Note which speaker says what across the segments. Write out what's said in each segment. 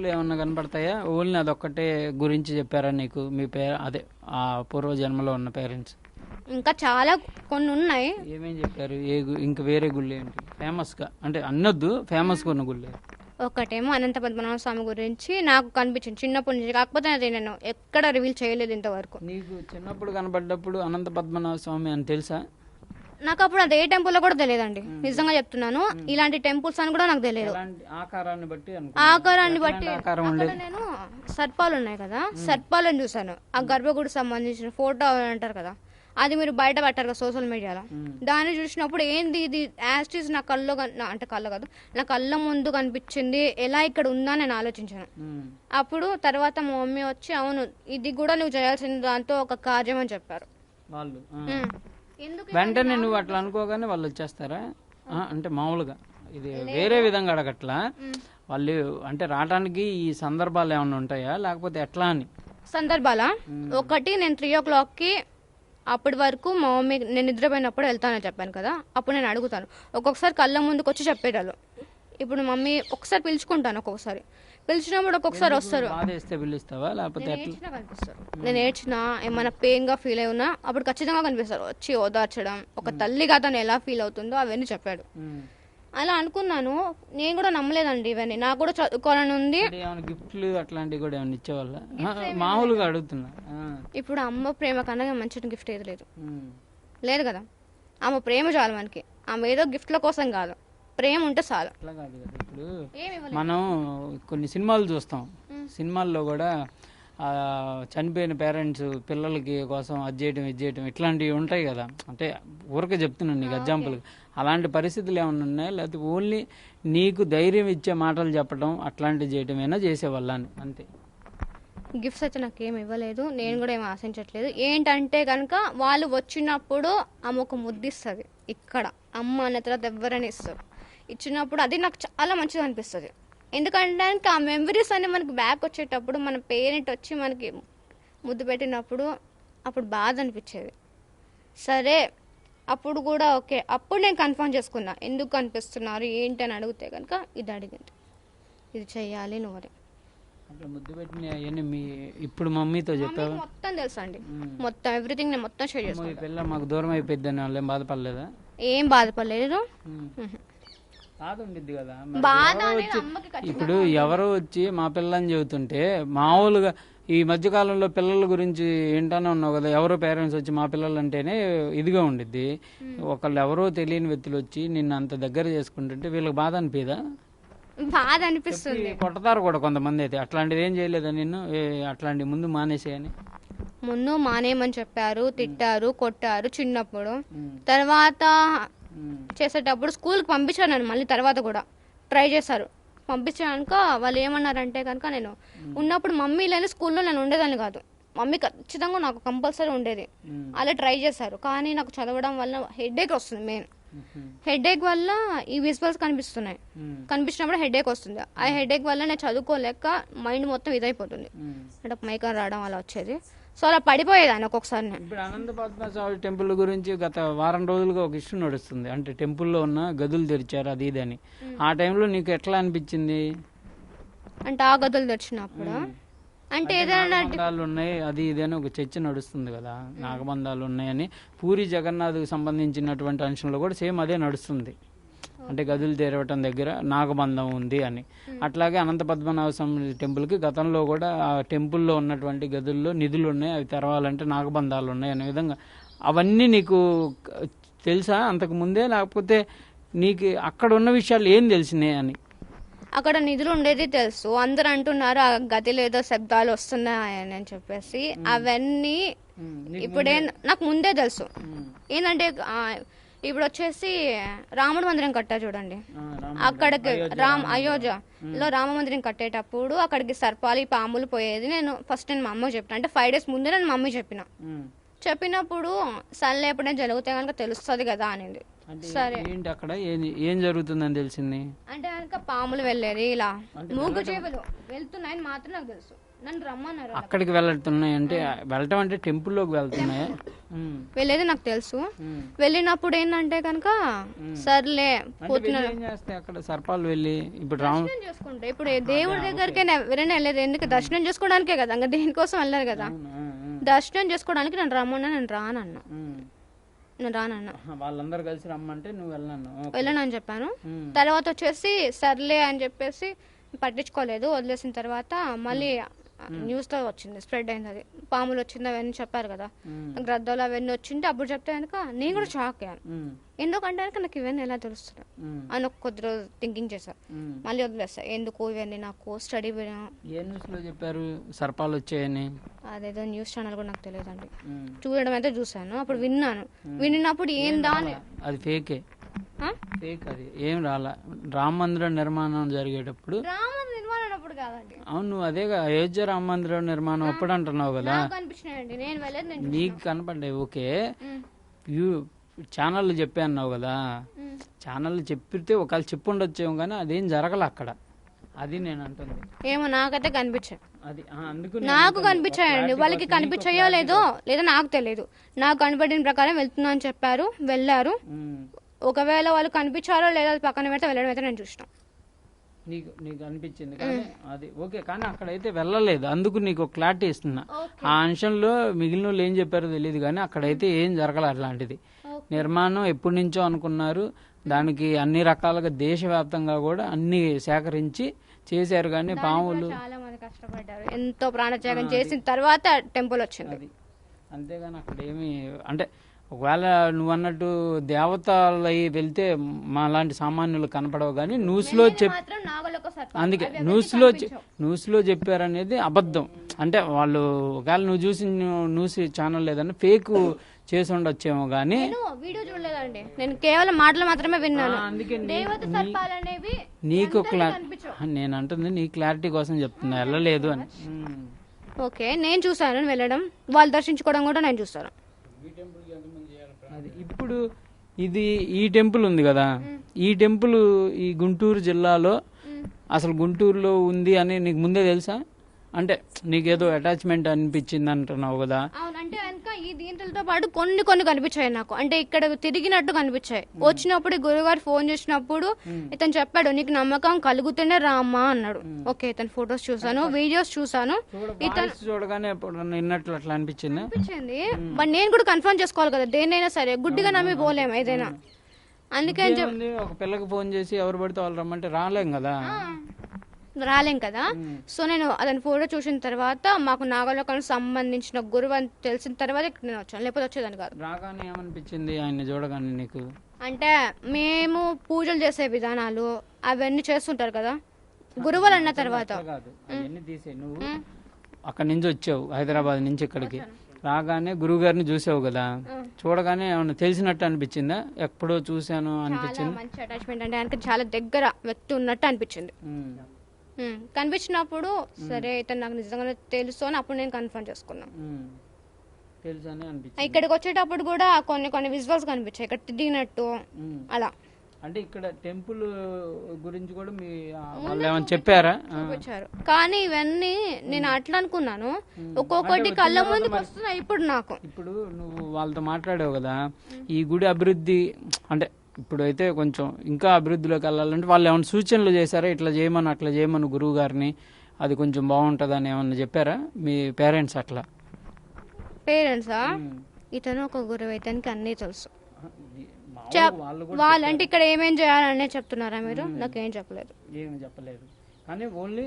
Speaker 1: గుళ్ళు ఏమన్నా కనపడతాయా? ఓన్లీ అదొక్కటే గురించి చెప్పారా నీకు మీ అదే ఆ పూర్వజన్మలో ఉన్న పేరెంట్స్?
Speaker 2: ఇంకా చాలా కొన్ని ఉన్నాయి.
Speaker 1: ఏమేం చెప్పారు? ఇంకా వేరే గుళ్ళు ఏంటి ఫేమస్గా, అంటే అన్నొద్దు, ఫేమస్గా ఉన్న గుళ్ళు?
Speaker 2: ఒకటేమో అనంత పద్మనాభ స్వామి గురించి నాకు కనిపించింది చిన్నప్పటి నుంచి, కాకపోతే అది నేను ఎక్కడ రివీల్ చేయలేదు ఇంతవరకు.
Speaker 1: నీకు చిన్నప్పుడు కనపడ్డప్పుడు అనంత పద్మనాభ స్వామి అని తెలుసా?
Speaker 2: నాకు అప్పుడు అది ఏ టెంపుల్ కూడా తెలియదండి, నిజంగా చెప్తున్నాను. ఇలాంటి టెంపుల్స్ అని కూడా నాకు తెలియదు.
Speaker 1: ఆకారాన్ని బట్టి
Speaker 2: అక్కడ నేను సర్పాలు ఉన్నాయి కదా, సర్పాలను చూసాను. ఆ గర్భగుడికి సంబంధించిన ఫోటో అంటారు కదా, అది మీరు బయట పెట్టారు కదా సోషల్ మీడియాలో. దాన్ని చూసినప్పుడు ఏంది ఇది యాస్టిస్ నా కళ్ళు, అంటే కళ్ళు కాదు, నా కళ్ళ ముందు కనిపించింది, ఎలా ఇక్కడ ఉందా నేను ఆలోచించాను. అప్పుడు తర్వాత మా మమ్మీ వచ్చి అవును ఇది కూడా నువ్వు చేయాల్సిన దాంతో ఒక కార్యం అని చెప్పారు
Speaker 1: వాళ్ళు. వెంటనే నువ్వు అట్లా అనుకోగానే వాళ్ళు వచ్చేస్తారా? అంటే మామూలుగా ఇది వేరే విధంగా అడగట్లా, వాళ్ళు అంటే రావడానికి ఈ సందర్భాలు ఏమైనా ఉంటాయా లేకపోతే ఎట్లా అని?
Speaker 2: సందర్భాలా? ఒకటి, నేను 3 o'clockకి అప్పటి వరకు మా మమ్మీ నేను నిద్రపోయినప్పుడు వెళ్తానని చెప్పాను కదా, అప్పుడు నేను అడుగుతాను. ఒక్కొక్కసారి కళ్ళ ముందుకు వచ్చి చెప్పేటాళ్ళు. ఇప్పుడు మమ్మీ ఒకసారి పిలుచుకుంటాను, ఒక్కొక్కసారి పిలిచినప్పుడు ఒక్కొక్కసారి వస్తారు. నేను ఏడ్చినా ఏమైనా పెయిన్ గా ఫీల్ అయినా అప్పుడు ఖచ్చితంగా కనిపిస్తారు, వచ్చి ఓదార్చడం, ఒక తల్లిగా తను ఎలా ఫీల్ అవుతుందో అవన్నీ చెప్పాడు. అలా అనుకున్నాను. నేను కూడా నమ్మలేదండి ఇవన్నీ, నాకు కూడా చదువుకోవాలని ఉంది.
Speaker 1: గిఫ్ట్లు అట్లాంటివి కూడా ఏమైనా ఇచ్చేవాళ్ళ? మామూలుగా అడుగుతున్నా.
Speaker 2: ఇప్పుడు అమ్మ ప్రేమ కన్నా మంచి గిఫ్ట్ ఏది లేదు, లేదు కదా. ఆమె ప్రేమ చాలు మనకి, ఆమె ఏదో గిఫ్ట్ల కోసం కాదు, ప్రేమ ఉంటే చాలు.
Speaker 1: అట్లా కాదు కదా. ఇప్పుడు మనం కొన్ని సినిమాలు చూస్తాం, సినిమాల్లో కూడా చనిపోయిన పేరెంట్స్ పిల్లలకి కోసం అది చేయటం ఇది చేయటం ఇట్లాంటివి ఉంటాయి కదా. అంటే ఊరికే చెప్తున్నాను నీకు ఎగ్జాంపుల్. అలాంటి పరిస్థితులు ఏమైనా ఉన్నాయా లేకపోతే ఓన్లీ నీకు ధైర్యం ఇచ్చే మాటలు చెప్పడం అట్లాంటివి చేయటమేనా చేసేవాళ్ళని? అంతే.
Speaker 2: గిఫ్ట్స్ అయితే నాకు ఏమి ఇవ్వలేదు, నేను కూడా ఏమి ఆశించట్లేదు. ఏంటంటే కనుక వాళ్ళు వచ్చినప్పుడు ఆమె ఒక ముద్దిస్తుంది, ఇక్కడ అమ్మ అన్న తర్వాత ఎవరైనా ఇస్తారు, ఇచ్చినప్పుడు అది నాకు చాలా మంచిగా అనిపిస్తుంది. ఎందుకంటే ఆ మెమరీస్ అన్ని మనకి బ్యాక్ వచ్చేటప్పుడు మన పేరెంట్ వచ్చి మనకి ముద్దు పెట్టినప్పుడు అప్పుడు బాధ అనిపించేది. సరే అప్పుడు కూడా ఓకే, అప్పుడు నేను కన్ఫర్మ్ చేసుకున్నా ఎందుకు కనిపిస్తున్నారు ఏంటి అని అడిగితే కనుక ఇది అడిగింది, ఇది చెయ్యాలి నువ్వు అని.
Speaker 1: ముద్దు పెట్టిన మీ ఇప్పుడు మమ్మీతో చెప్పావు?
Speaker 2: మొత్తం తెలుసు అండి, మొత్తం ఎవ్రీథింగ్ నేను మొత్తం షేర్ చేసుకున్నాను.
Speaker 1: పిల్ల మాకు దూరం అయిపోయిందని వాళ్ళు ఏం బాధపడలేదా?
Speaker 2: ఏం బాధపడలేదు.
Speaker 1: ఇప్పుడు ఎవరో వచ్చి మా పిల్లని చెబుతుంటే మామూలుగా ఈ మధ్యకాలంలో పిల్లల గురించి ఏంటనే ఉన్నావు కదా, ఎవరో పేరెంట్స్ వచ్చి మా పిల్లలు అంటేనే ఇదిగా ఉండిద్ది. ఒకళ్ళు ఎవరో తెలియని వ్యక్తులు వచ్చి నిన్ను అంత దగ్గర చేసుకుంటుంటే వీళ్ళకి బాధ అనిపిదా?
Speaker 2: బాధ అనిపిస్తుంది.
Speaker 1: కొడతారు కూడా కొంతమంది. అయితే అట్లాంటిది ఏం చేయలేదా నిన్ను? అట్లాంటి ముందు మానేసేయని
Speaker 2: ముందు మానేయమని చెప్పారు, తిట్టారు, కొట్టారు చిన్నప్పుడు. తర్వాత చేసేటప్పుడు స్కూల్కి పంపించాను నేను, మళ్ళీ తర్వాత కూడా ట్రై చేశారు. పంపించాక వాళ్ళు ఏమన్నారంటే కనుక నేను ఉన్నప్పుడు మమ్మీ లేని స్కూల్లో నేను ఉండేదాన్ని కాదు, మమ్మీ ఖచ్చితంగా నాకు కంపల్సరీ ఉండేది. అలా ట్రై చేశారు, కానీ నాకు చదవడం వల్ల హెడేక్ వస్తుంది. మెయిన్ హెడేక్ వల్ల ఈ విజువల్స్ కనిపిస్తున్నాయి, కనిపించినప్పుడు హెడేక్ వస్తుంది. ఆ హెడేక్ వల్ల నేను చదువుకోలేక మైండ్ మొత్తం ఇదైపోతుంది, అంటే మైకం రావడం అలా వచ్చేది. సో అలా పడిపోయేదాన్ని ఒక్కొక్కసారి.
Speaker 1: ఇప్పుడు అనంత పద్మనాభ టెంపుల్ గురించి గత వారం రోజులుగా ఒక ఇష్యూ నడుస్తుంది, అంటే టెంపుల్లో ఉన్న గదులు తెరిచారు అది ఇది అని. ఆ టైంలో నీకు ఎట్లా అనిపించింది?
Speaker 2: అంటే ఆ గదులు తెరిచినప్పుడు అంటే ఏదైనా
Speaker 1: ఉన్నాయి అది ఇది అని ఒక చర్చ నడుస్తుంది కదా, నాగబంధాలు ఉన్నాయని. పూరి జగన్నాథ్కి సంబంధించినటువంటి అంశంలో కూడా సేమ్ అదే నడుస్తుంది, అంటే గదులు తెరవటం దగ్గర నాగబంధం ఉంది అని. అట్లాగే అనంత పద్మనాభ స్వామి టెంపుల్కి గతంలో కూడా ఆ టెంపుల్లో ఉన్నటువంటి గదుల్లో నిధులు ఉన్నాయి, అవి తెరవాలంటే నాగబంధాలు ఉన్నాయి అనే విధంగా. అవన్నీ నీకు తెలుసా అంతకు ముందే, లేకపోతే నీకు అక్కడ ఉన్న విషయాలు ఏం తెలిసినాయి అని?
Speaker 2: అక్కడ నిధులు ఉండేది తెలుసు, అందరు అంటున్నారు ఆ గదిలో ఏదో శబ్దాలు వస్తున్నాయని అని చెప్పేసి. అవన్నీ ఇప్పుడే నాకు ముందే తెలుసు. ఏంటంటే ఇప్పుడు వచ్చేసి రాముడు మందిరం కట్టారు చూడండి, అక్కడికి అయోధ్యలో రామ మందిరం కట్టేటప్పుడు అక్కడికి సర్పాలు పాములు పోయేది. నేను మా అమ్మకి చెప్పిన, అంటే 5 days ముందే నేను మమ్మీ చెప్పినప్పుడు సన్లే ఎప్పుడైనా జరిగితే కనుక తెలుస్తుంది కదా అనేది. సరే
Speaker 1: ఏంటి అక్కడ ఏం జరుగుతుందని తెలిసింది?
Speaker 2: అంటే కనుక పాములు వెళ్ళేది, ఇలా మూగు చేపలు వెళ్తున్నాయని మాత్రం నాకు తెలుసు. నన్ను రమ్మన్నారు.
Speaker 1: అక్కడికి వెళ్తున్నాయి అంటే వెళ్ళటం అంటే టెంపుల్లోకి వెళ్తున్నాయా?
Speaker 2: వెళ్ళేది నాకు తెలుసు. వెళ్ళినప్పుడు ఏంటంటే కనుక సర్లే పోతున్నాను
Speaker 1: ఏం చేస్తాయి అక్కడ సర్పాలు వెళ్ళి ఇప్పుడు
Speaker 2: దర్శనం చేసుకుంటే, ఇప్పుడు దేవుడి దగ్గరికి ఎవరైనా వెళ్ళేది ఎందుకు? దర్శనం చేసుకోవడానికే కదా, ఇంకా దేనికోసం వెళ్ళారు కదా. దర్శనం చేసుకోవడానికి నన్ను రమ్మన్నా, నేను రానన్నా.
Speaker 1: వాళ్ళందరూ కలిసి రమ్మంటే నువ్వు
Speaker 2: వెళ్ళనని చెప్పాను. తర్వాత వచ్చేసి సర్లే అని చెప్పేసి పట్టించుకోలేదు, వదిలేసిన తర్వాత మళ్ళీ న్యూస్ లో వచ్చింది, స్ప్రెడ్ అయింది, అది పాములు వచ్చింది అవన్నీ చెప్పారు కదా, గ్రద్దలు అవన్నీ వచ్చింది. అప్పుడు చెప్తే కనుక నేను కూడా షాక్ అయ్యాను. ఎందుకంటే కనుక నాకు ఇవన్నీ ఎలా తెలుస్తున్నాయి అని ఒక కొద్ది రోజు థింకింగ్ చేశా. మళ్ళీ వదిలేస్తా, ఎందుకు ఇవన్నీ నాకు స్టడీ.
Speaker 1: ఏ న్యూస్ లో చెప్పారు సర్పాలు వచ్చాయని?
Speaker 2: అదేదో న్యూస్ ఛానల్ కూడా నాకు తెలియదండి. చూడడం అయితే చూసాను, అప్పుడు విన్నాను. విన్నప్పుడు ఏం దాని
Speaker 1: అది ఫేకే, ఫేక్. అది ఏం రాలా. రామ మందిరం నిర్మాణం జరిగేటప్పుడు అవును నువ్వు అదేగా అయోధ్య రామ మందిరం నిర్మాణం అప్పుడు అంటున్నావు కదా, నీకు కనపడ్డాయి. ఓకే, ఛానళ్ళు చెప్పా అన్నావు కదా, ఛానళ్ళు చెప్పితే ఒకవేళ చెప్పుండొచ్చేమో కానీ అదేం జరగల అక్కడ. అది నేను అంటుంది.
Speaker 2: ఏమో నాకైతే కనిపించాయి,
Speaker 1: అది అందుకు
Speaker 2: నాకు కనిపించాయండి. వాళ్ళకి కనిపించాయో లేదో లేదా నాకు తెలియదు. నాకు కనపడిన ప్రకారం వెళ్తున్నా అని చెప్పారు, వెళ్ళారు. ఒకవేళ వాళ్ళు కనిపించారో లేదో అది పక్కన పెడితే వెళ్ళడం అయితే నేను చూసిన.
Speaker 1: నీకు అనిపించింది కానీ అది ఓకే, కానీ అక్కడైతే వెళ్ళలేదు. అందుకు నీకు క్లారిటీ ఇస్తున్నా. ఆ అంశంలో మిగిలిన వాళ్ళు ఏం చెప్పారో తెలియదు కానీ అక్కడైతే ఏం జరగల. అట్లాంటిది నిర్మాణం ఎప్పటి నుంచో అనుకున్నారు. దానికి అన్ని రకాలుగా దేశవ్యాప్తంగా కూడా అన్ని సేకరించి చేశారు. కానీ పాములు
Speaker 2: చాలా మంది కష్టపడ్డారు, ఎంతో ప్రాణత్యాగం చేసిన తర్వాత టెంపుల్ వచ్చింది.
Speaker 1: అంతేగాని అక్కడ ఏమి అంటే ఒకవేళ నువ్వు అన్నట్టు దేవతలై వెళ్తే మా లాంటి సామాన్యులు కనపడవు కానీ న్యూస్లో అందుకే న్యూస్లో చెప్పారనేది అబద్ధం. అంటే వాళ్ళు ఒకవేళ నువ్వు చూసి న్యూస్ ఛానల్ లేదని ఫేక్ చేసి ఉండొచ్చేమో కానీ
Speaker 2: వీడియో చూడలేదండి, నేను కేవలం మాటలు మాత్రమే విన్నాను.
Speaker 1: నీకు నేను అంటుంది నీ క్లారిటీ కోసం చెప్తున్నా, వెళ్ళలేదు అని.
Speaker 2: ఓకే, నేను చూసాను వెళ్ళడం, వాళ్ళు దర్శించుకోవడం కూడా నేను చూస్తాను.
Speaker 1: అది ఇప్పుడు ఇది ఈ టెంపుల్ ఉంది కదా, ఈ టెంపుల్ ఈ గుంటూరు జిల్లాలో అసలు గుంటూరులో ఉంది అని నీకు ముందే తెలుసా? అంటే నీకేదో అటాచ్మెంట్ అనిపించింది అంటున్నావు కదా.
Speaker 2: అవునంటే కనుక ఈ దీంట్లతో పాటు కొన్ని కనిపించాయి నాకు, అంటే ఇక్కడ తిరిగినట్టు కనిపించాయి. వచ్చినప్పుడు గురుగారు ఫోన్ చేసినప్పుడు ఇతను చెప్పాడు, నీకు నమ్మకం కలిగితేనే రామ్మా అన్నాడు. ఓకే, ఇతను ఫొటోస్ చూసాను, వీడియోస్ చూసాను.
Speaker 1: ఇతను చూడగానే నిన్నట్లు అట్లా అనిపించింది.
Speaker 2: బట్ నేను కూడా కన్ఫర్మ్ చేసుకోవాలి కదా, దేన్నైనా సరే గుడ్డిగా నమ్మి పోలేము ఏదైనా. అందుకే
Speaker 1: ఒక పిల్లకి ఫోన్ చేసి ఎవరు పడితే వాళ్ళు రమ్మంటే రాలేం కదా.
Speaker 2: సో నేను అతని ఫోటో చూసిన తర్వాత మాకు నాగలోకానికి సంబంధించిన గురువు అని తెలిసిన తర్వాత నేను వచ్చాను, లేకపోతే వచ్చేదాన్ని కాదు.
Speaker 1: రాగానే ఏమనిపించింది ఆయన చూడగానే నీకు?
Speaker 2: అంటే మేము పూజలు చేసే విధానాలు అవన్నీ చేస్తుంటారు కదా గురువులు అన్న తర్వాత.
Speaker 1: నువ్వు అక్కడి నుంచి వచ్చావు హైదరాబాద్ నుంచి ఇక్కడికి, రాగానే గురువు గారిని చూసావు కదా, చూడగానే ఏమన్నా తెలిసినట్టు అనిపించిందా? ఎప్పుడో చూసాను అనిపించింది?
Speaker 2: మంచి అటాచ్మెంట్, అంటే ఆయనకి చాలా దగ్గర వ్యక్తి ఉన్నట్టు అనిపించింది. కనిపించినప్పుడు సరే ఇతను నాకు నిజంగానే తెలుసు అని అప్పుడు నేను కన్ఫర్మ్ చేసుకున్నాను. ఇక్కడికి వచ్చేటప్పుడు కూడా కొన్ని విజువల్స్ కనిపించాయి ఇక్కడ తిరిగినట్టు అలా.
Speaker 1: అంటే ఇక్కడ టెంపుల్ గురించి కూడా మీ వాళ్ళు ఏమైనా చెప్పారా?
Speaker 2: చూపించారు, కానీ ఇవన్నీ నేను అట్లా అనుకున్నాను, ఒక్కొక్కటి కళ్ళ ముందుకు వస్తున్నాయి. ఇప్పుడు నాకు
Speaker 1: ఇప్పుడు నువ్వు వాళ్ళతో మాట్లాడావు కదా, ఈ గుడి అభివృద్ధి అంటే ఇప్పుడు అయితే కొంచెం ఇంకా అభివృద్ధిలోకి వెళ్ళాలంటే వాళ్ళు ఏమైనా సూచనలు చేశారా? ఇట్లా చేయమని అట్లా చేయమని గురువు గారిని, అది కొంచెం బాగుంటుందని ఏమన్నా చెప్పారా మీ పేరెంట్స్? అట్లా
Speaker 2: పేరెంట్సా? ఇతను ఒక గురువు, ఇతనికి అన్నీ తెలుసు. వాళ్ళు అంటే ఇక్కడ ఏమేం చేయాలనే చెప్తున్నారా మీరు? నాకేం చెప్పలేదు.
Speaker 1: ఏమి చెప్పలేదు కానీ ఓన్లీ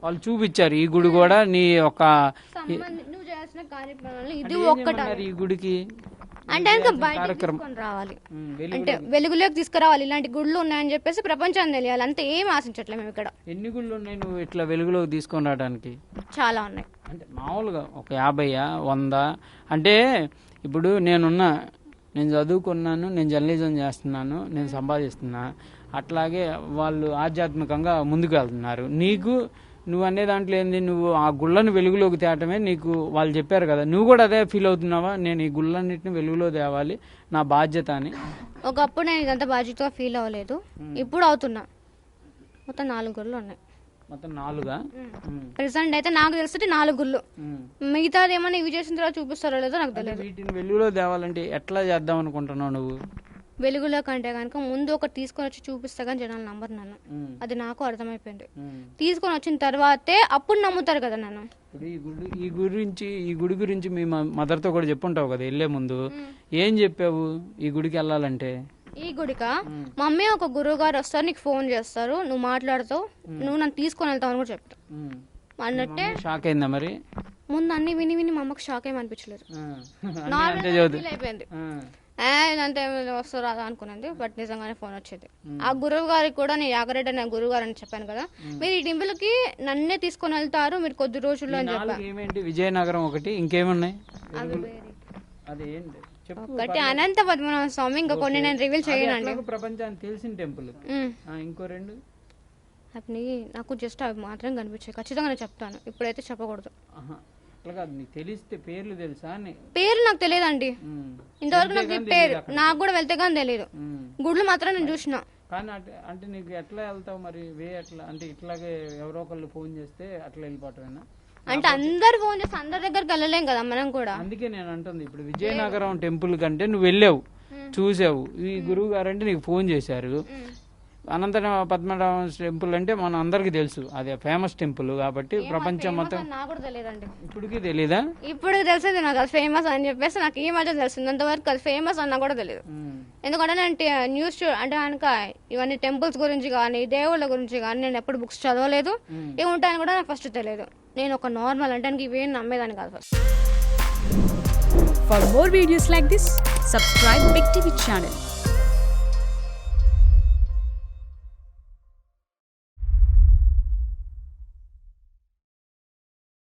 Speaker 1: వాళ్ళు చూపించారు ఈ గుడి కూడా నీ ఒక
Speaker 2: నువ్వు చేయాల్సిన కార్యక్రమాలు ఇది ఒక్కటి.
Speaker 1: ఈ గుడికి
Speaker 2: అంటే బయటకు రావాలి, అంటే వెలుగులోకి తీసుకురావాలి. ఇలాంటి గుళ్ళు ఉన్నాయని చెప్పేసి ప్రపంచాన్ని తెలియాలి, అంతే. ఏం ఆశించట్లేదు మేము ఇక్కడ.
Speaker 1: ఎన్ని గుళ్ళు ఉన్నాయి నువ్వు ఇట్లా వెలుగులోకి తీసుకొని రావడానికి?
Speaker 2: చాలా ఉన్నాయి.
Speaker 1: అంటే మామూలుగా ఒక 50, 100? అంటే ఇప్పుడు నేను చదువుకున్నాను, నేను జర్నలిజం చేస్తున్నాను, నేను సంపాదిస్తున్నా, అట్లాగే వాళ్ళు ఆధ్యాత్మికంగా ముందుకు వెళ్తున్నారు. నువ్వు అనే దాంట్లో ఏంది, నువ్వు ఆ గుళ్ళను వెలుగులోకి తేవటమే నీకు వాళ్ళు చెప్పారు కదా, నువ్వు కూడా అదే ఫీల్ అవుతున్నావా? నేను ఈ గుళ్ళన్నింటిని వెలుగులో తేవాలి, నా బాధ్యత అని.
Speaker 2: ఒకప్పుడు నేను ఇదంతా బాధ్యతగా ఫీల్ అవ్వలేదు, ఇప్పుడు అవుతున్నా. మొత్తం 4 గుళ్ళు ఉన్నాయి.
Speaker 1: మొత్తం 4
Speaker 2: ప్రెసెంట్ అయితే నాకు తెలిసి 4 గుళ్ళు. మిగతాది ఏమన్నా ఇవి చేసిన తర్వాత చూపిస్తారో లేదో నాకు తెలియదు.
Speaker 1: వీటిని వెలుగులో తేవాలంటే ఎట్లా చేద్దాం అనుకుంటున్నావు నువ్వు?
Speaker 2: వెలుగులో కంటే కనుక ముందు ఒకటి తీసుకొని వచ్చి చూపిస్తా కానీ జనాలు నమ్మరు నన్ను. అది నాకు అర్థమైపోయింది. తీసుకొని వచ్చిన తర్వాతే అప్పుడు నమ్ముతారు కదా నన్ను.
Speaker 1: ఇప్పుడు ఈ గుడి గురించి మీ మదర్తో కూడా చెప్పుంటావు కదా వెళ్ళే ముందు. ఏం చెప్పావు ఈ గుడికి వెళ్ళాలంటే?
Speaker 2: ఈ గుడికా మమ్మీ ఒక గురువు గారు వస్తారు, నీకు ఫోన్ చేస్తారు, నువ్వు మాట్లాడుతావు, నువ్వు నన్ను తీసుకొని వెళ్తావు అని కూడా చెప్తా అన్నట్టే.
Speaker 1: షాక్ అయిందా మరి?
Speaker 2: ముందు అన్ని విని విని మా అమ్మకి షాక్ ఏమనిపించలేదు, అయిపోయింది. ఇదంతా వస్తూ రాదా అనుకున్నది. బట్ నిజంగానే ఫోన్ వచ్చేది. ఆ గురువు గారికి కూడా నేను యాగరెడ్డి అనే గురువు గారు అని చెప్పాను కదా, మీరు ఈ టెంపుల్ కి నన్నే తీసుకొని వెళ్తారు మీరు కొద్ది రోజుల్లో అని చెప్పాను.
Speaker 1: విజయనగరం ఒకటి, ఇంకేమున్నాయి?
Speaker 2: ఒకటి అనంత పద్మనాభ స్వామి, ఇంకా కొన్ని నేను రివీల్ చేయనండి.
Speaker 1: ప్రపంచానికి తెలిసిన టెంపుల్. ఇంకో 2
Speaker 2: నాకు జస్ట్ అవి మాత్రం కనిపించాయి. ఖచ్చితంగా నేను చెప్తాను, ఇప్పుడైతే చెప్పకూడదు.
Speaker 1: తెలిస్తే పేర్లు తెలుసా?
Speaker 2: పేరు నాకు తెలియదండి ఇంతవరకు. నాకు పేరు నాకు కూడా వెళ్తే కానీ తెలియదు. గుడ్లు మాత్రం నేను చూసిన.
Speaker 1: కానీ అంటే నీకు ఎట్లా వెళ్తావు మరి? ఎట్లా అంటే ఇట్లాగే ఎవరో ఒకళ్ళు ఫోన్ చేస్తే అట్లా వెళ్ళిపోవటమేనా?
Speaker 2: అంటే అందరు ఫోన్ చేస్తే అందరి దగ్గరికి వెళ్ళలేం కదా మనం కూడా.
Speaker 1: అందుకే నేను అంటుంది, ఇప్పుడు విజయనగరం టెంపుల్ కంటే నువ్వు వెళ్ళావు, చూసావు, ఈ గురువు గారు అంటే నీకు ఫోన్ చేశారు. అనంత పద్మనాభ టెంపుల్ అంటే మన అందరికి తెలుసు, అదే ఫేమస్ టెంపుల్ కాబట్టి ప్రపంచం మొత్తం.
Speaker 2: నాకు కూడా తెలియదండి,
Speaker 1: ఇప్పటికీ తెలీదా?
Speaker 2: ఇప్పుడు తెలిసేది నాకు అది ఫేమస్ అని చెప్పేసి. నాకు ఈ మధ్య తెలిసింది, అంతవరకు అది ఫేమస్ అన్నా కూడా తెలియదు. ఎందుకంటే నేను న్యూస్ అంటే కనుక ఇవన్నీ టెంపుల్స్ గురించి కానీ దేవుళ్ళ గురించి కానీ నేను ఎప్పుడు బుక్స్ చదవలేదు, ఇవి ఉంటాయని కూడా నాకు ఫస్ట్ తెలియదు. నేను ఒక నార్మల్ అంటే ఇవేం నమ్మేదాన్ని కాదు first.
Speaker 3: For more videos like this, subscribe Big TV channel.